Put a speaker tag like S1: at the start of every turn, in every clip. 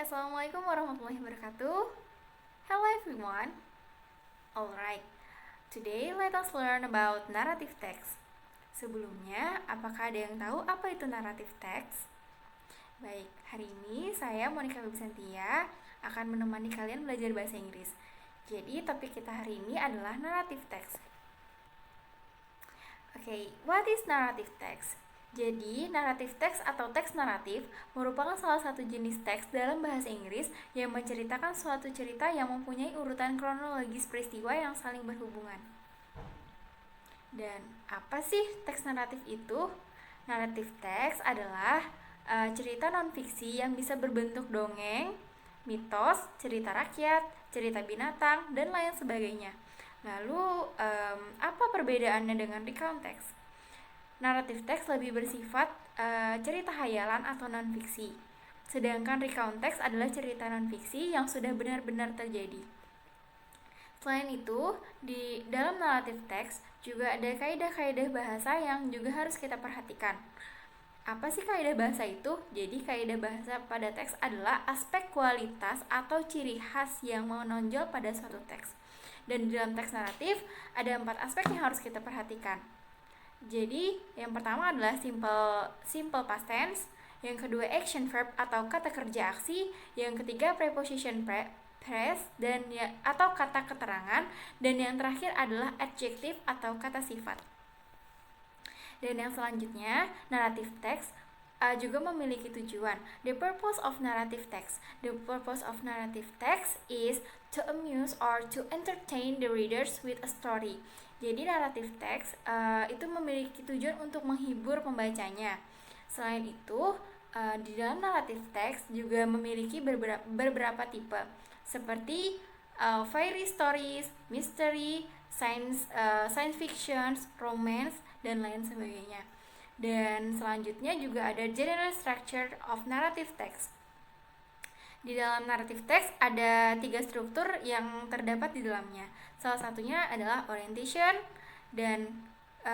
S1: Assalamualaikum warahmatullahi wabarakatuh. Hello everyone. Alright, today let us learn about narrative text. Sebelumnya, apakah ada yang tahu apa itu narrative text? Baik, hari ini saya Monica Wibisantia akan menemani kalian belajar bahasa Inggris. Jadi topik kita hari ini adalah narrative text. Oke, what is narrative text? Jadi, naratif teks atau teks naratif merupakan salah satu jenis teks dalam bahasa Inggris yang menceritakan suatu cerita yang mempunyai urutan kronologis peristiwa yang saling berhubungan. Dan apa sih teks naratif itu? Naratif teks adalah cerita non-fiksi yang bisa berbentuk dongeng, mitos, cerita rakyat, cerita binatang, dan lain sebagainya. Lalu, apa perbedaannya dengan recount text? Naratif teks lebih bersifat cerita hayalan atau non-fiksi, sedangkan recount text adalah cerita non-fiksi yang sudah benar-benar terjadi. Selain itu, di dalam naratif teks juga ada kaidah-kaidah bahasa yang juga harus kita perhatikan. Apa sih kaidah bahasa itu? Jadi kaidah bahasa pada teks adalah aspek kualitas atau ciri khas yang menonjol pada suatu teks. Dan di dalam teks naratif ada 4 aspek yang harus kita perhatikan. Jadi, yang pertama adalah simple past tense, yang kedua action verb atau kata kerja aksi, yang ketiga preposition phrase dan atau kata keterangan, dan yang terakhir adalah adjective atau kata sifat. Dan yang selanjutnya, narrative text juga memiliki tujuan. The purpose of narrative text. The purpose of narrative text is to amuse or to entertain the readers with a story. Jadi naratif teks itu memiliki tujuan untuk menghibur pembacanya. Selain itu, di dalam naratif teks juga memiliki beberapa tipe, seperti fairy stories, mystery, science fiction, romance, dan lain sebagainya. Dan selanjutnya juga ada general structure of narrative text. Di dalam naratif teks ada 3 struktur yang terdapat di dalamnya. Salah satunya adalah orientation, dan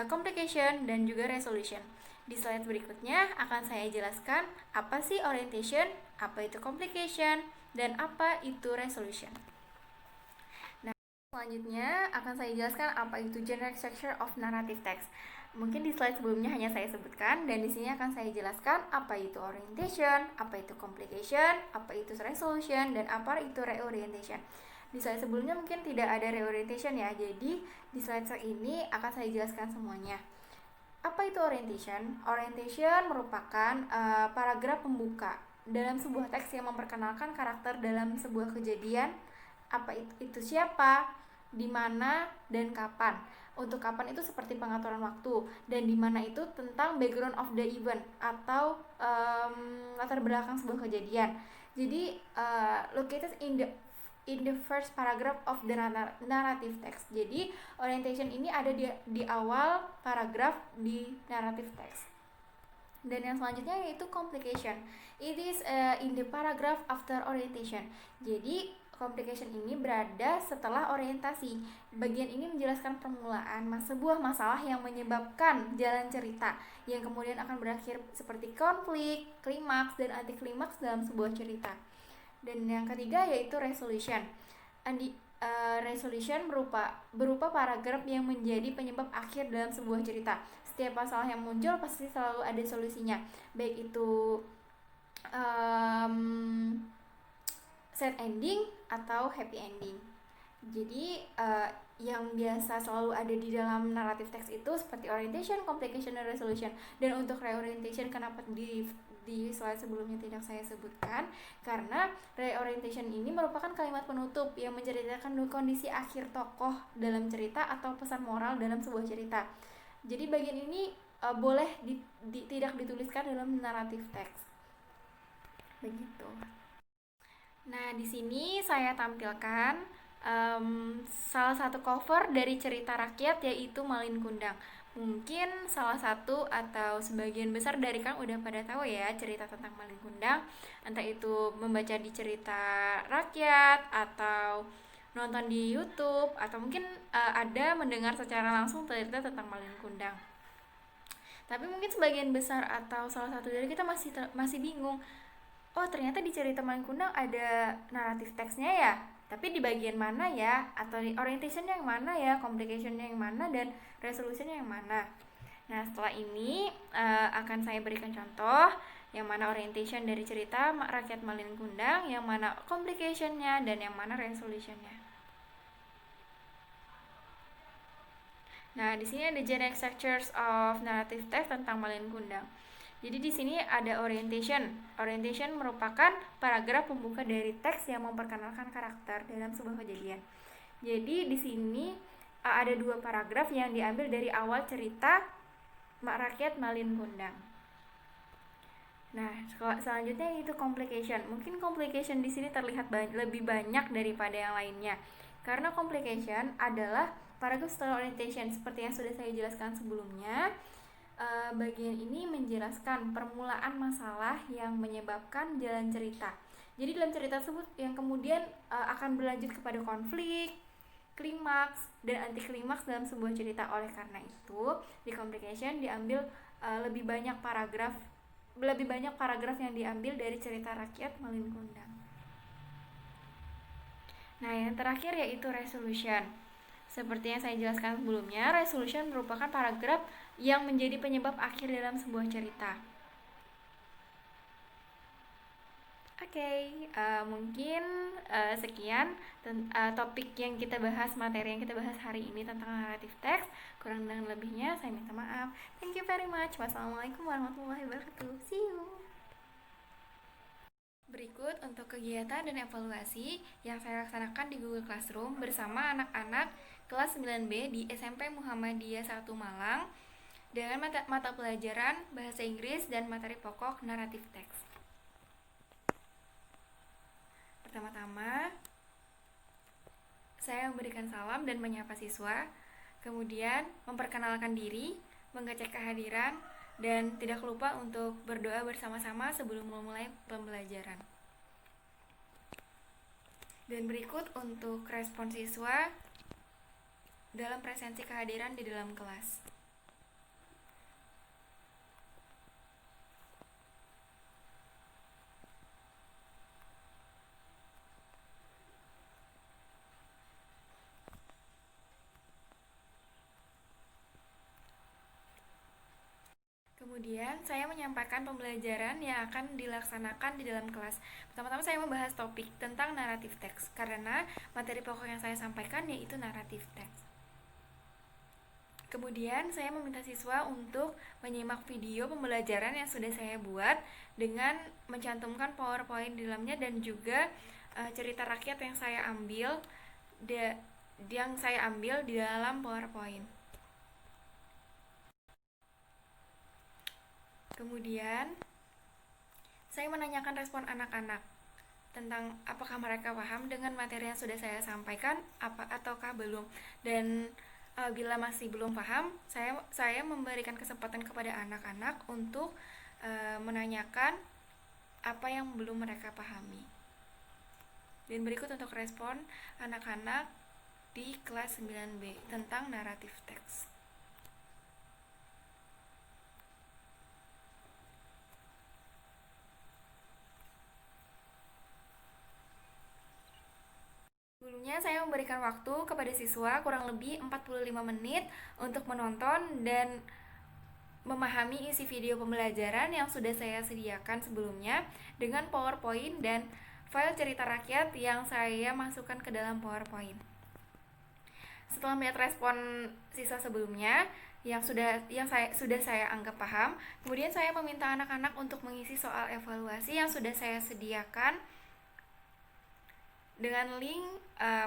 S1: complication, dan juga resolution. Di slide berikutnya akan saya jelaskan apa sih orientation, apa itu complication, dan apa itu resolution. Nah, selanjutnya akan saya jelaskan apa itu general structure of narrative text. Mungkin di slide sebelumnya hanya saya sebutkan, dan di sini akan saya jelaskan apa itu orientation, apa itu complication, apa itu resolution, dan apa itu reorientation. Di slide sebelumnya mungkin tidak ada reorientation ya, jadi di slide ini akan saya jelaskan semuanya. Apa itu orientation? Orientation merupakan paragraf pembuka dalam sebuah teks yang memperkenalkan karakter dalam sebuah kejadian, apa itu siapa, di mana, dan kapan. Untuk kapan itu seperti pengaturan waktu, dan di mana itu tentang background of the event atau latar belakang sebuah kejadian. Jadi located in the first paragraph of the narrative text. Jadi orientation ini ada di awal paragraf di narrative text. Dan yang selanjutnya yaitu complication. It is in the paragraph after orientation. Jadi complication ini berada setelah orientasi. Bagian ini menjelaskan permulaan sebuah masalah yang menyebabkan jalan cerita, yang kemudian akan berakhir seperti konflik, klimaks, dan anti klimaks dalam sebuah cerita. Dan yang ketiga yaitu resolution. Resolution berupa paragraf yang menjadi penyebab akhir dalam sebuah cerita. Setiap masalah yang muncul pasti selalu ada solusinya, baik itu sad ending atau happy ending. Jadi yang biasa selalu ada di dalam naratif teks itu seperti orientation, complication, dan resolution. Dan untuk reorientation kenapa di slide sebelumnya tidak saya sebutkan, karena reorientation ini merupakan kalimat penutup yang menceritakan kondisi akhir tokoh dalam cerita atau pesan moral dalam sebuah cerita. Jadi bagian ini boleh tidak dituliskan dalam naratif teks. Begitu. Nah, di sini saya tampilkan salah satu cover dari cerita rakyat yaitu Malin Kundang. Mungkin salah satu atau sebagian besar dari kalian udah pada tahu ya cerita tentang Malin Kundang, entah itu membaca di cerita rakyat atau nonton di YouTube, atau mungkin ada mendengar secara langsung cerita tentang Malin Kundang. Tapi mungkin sebagian besar atau salah satu dari kita masih bingung, oh ternyata di cerita Malin Kundang ada naratif teksnya ya, tapi di bagian mana ya, atau orientationnya yang mana ya, complicationnya yang mana, dan resolutionnya yang mana. Nah setelah ini akan saya berikan contoh yang mana orientation dari cerita Rakyat Malin Kundang, yang mana complicationnya, dan yang mana resolutionnya. Nah di sini ada generic structures of narrative text tentang Malin Kundang. Jadi di sini ada orientation. Orientation merupakan paragraf pembuka dari teks yang memperkenalkan karakter dalam sebuah kejadian. Jadi di sini ada 2 paragraf yang diambil dari awal cerita Rakyat Malin Kundang. Nah, selanjutnya itu complication. Mungkin complication di sini terlihat lebih banyak daripada yang lainnya. Karena complication adalah paragraf setelah orientation, seperti yang sudah saya jelaskan sebelumnya. Bagian ini menjelaskan permulaan masalah yang menyebabkan jalan cerita. Jadi dalam cerita tersebut yang kemudian akan berlanjut kepada konflik, klimaks, dan anti klimaks dalam sebuah cerita. Oleh karena itu, di complication diambil lebih banyak paragraf yang diambil dari cerita Rakyat Malin Kundang. Nah, yang terakhir yaitu resolution. Seperti yang saya jelaskan sebelumnya, resolution merupakan paragraf yang menjadi penyebab akhir dalam sebuah cerita. Oke, mungkin sekian topik yang kita bahas, materi yang kita bahas hari ini tentang naratif teks. Kurang dan lebihnya saya minta maaf. Thank you very much. Wassalamualaikum warahmatullahi wabarakatuh. See you. Berikut untuk kegiatan dan evaluasi yang saya laksanakan di Google Classroom bersama anak-anak kelas 9B di SMP Muhammadiyah 1 Malang dengan mata pelajaran Bahasa Inggris dan materi pokok naratif teks. Pertama-tama, saya memberikan salam dan menyapa siswa, kemudian memperkenalkan diri, mengecek kehadiran, dan tidak lupa untuk berdoa bersama-sama sebelum memulai pembelajaran. Dan berikut untuk respon siswa dalam presensi kehadiran di dalam kelas. Kemudian saya menyampaikan pembelajaran yang akan dilaksanakan di dalam kelas. Pertama-tama saya membahas topik tentang naratif teks karena materi pokok yang saya sampaikan yaitu naratif teks. Kemudian saya meminta siswa untuk menyimak video pembelajaran yang sudah saya buat dengan mencantumkan PowerPoint di dalamnya dan juga cerita rakyat yang saya ambil di dalam PowerPoint. Kemudian saya menanyakan respon anak-anak tentang apakah mereka paham dengan materi yang sudah saya sampaikan ataukah belum. Dan bila masih belum paham, saya memberikan kesempatan kepada anak-anak untuk menanyakan apa yang belum mereka pahami. Dan berikut untuk respon anak-anak di kelas 9B tentang naratif teks. Sebelumnya saya memberikan waktu kepada siswa kurang lebih 45 menit untuk menonton dan memahami isi video pembelajaran yang sudah saya sediakan sebelumnya dengan PowerPoint dan file cerita rakyat yang saya masukkan ke dalam PowerPoint. Setelah melihat respon siswa sebelumnya yang sudah saya anggap paham, kemudian saya meminta anak-anak untuk mengisi soal evaluasi yang sudah saya sediakan dengan link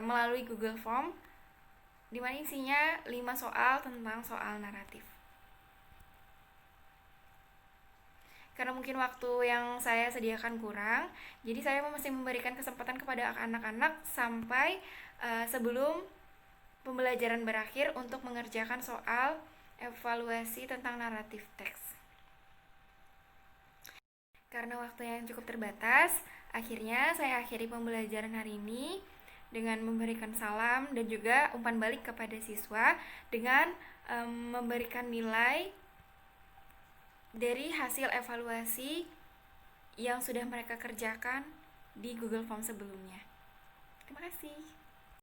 S1: melalui Google Form, di mana isinya 5 soal tentang soal naratif. Karena mungkin waktu yang saya sediakan kurang, jadi saya masih memberikan kesempatan kepada anak-anak sampai sebelum pembelajaran berakhir untuk mengerjakan soal evaluasi tentang naratif teks. Karena waktu yang cukup terbatas, akhirnya saya akhiri pembelajaran hari ini dengan memberikan salam dan juga umpan balik kepada siswa dengan memberikan nilai dari hasil evaluasi yang sudah mereka kerjakan di Google Form sebelumnya. Terima kasih.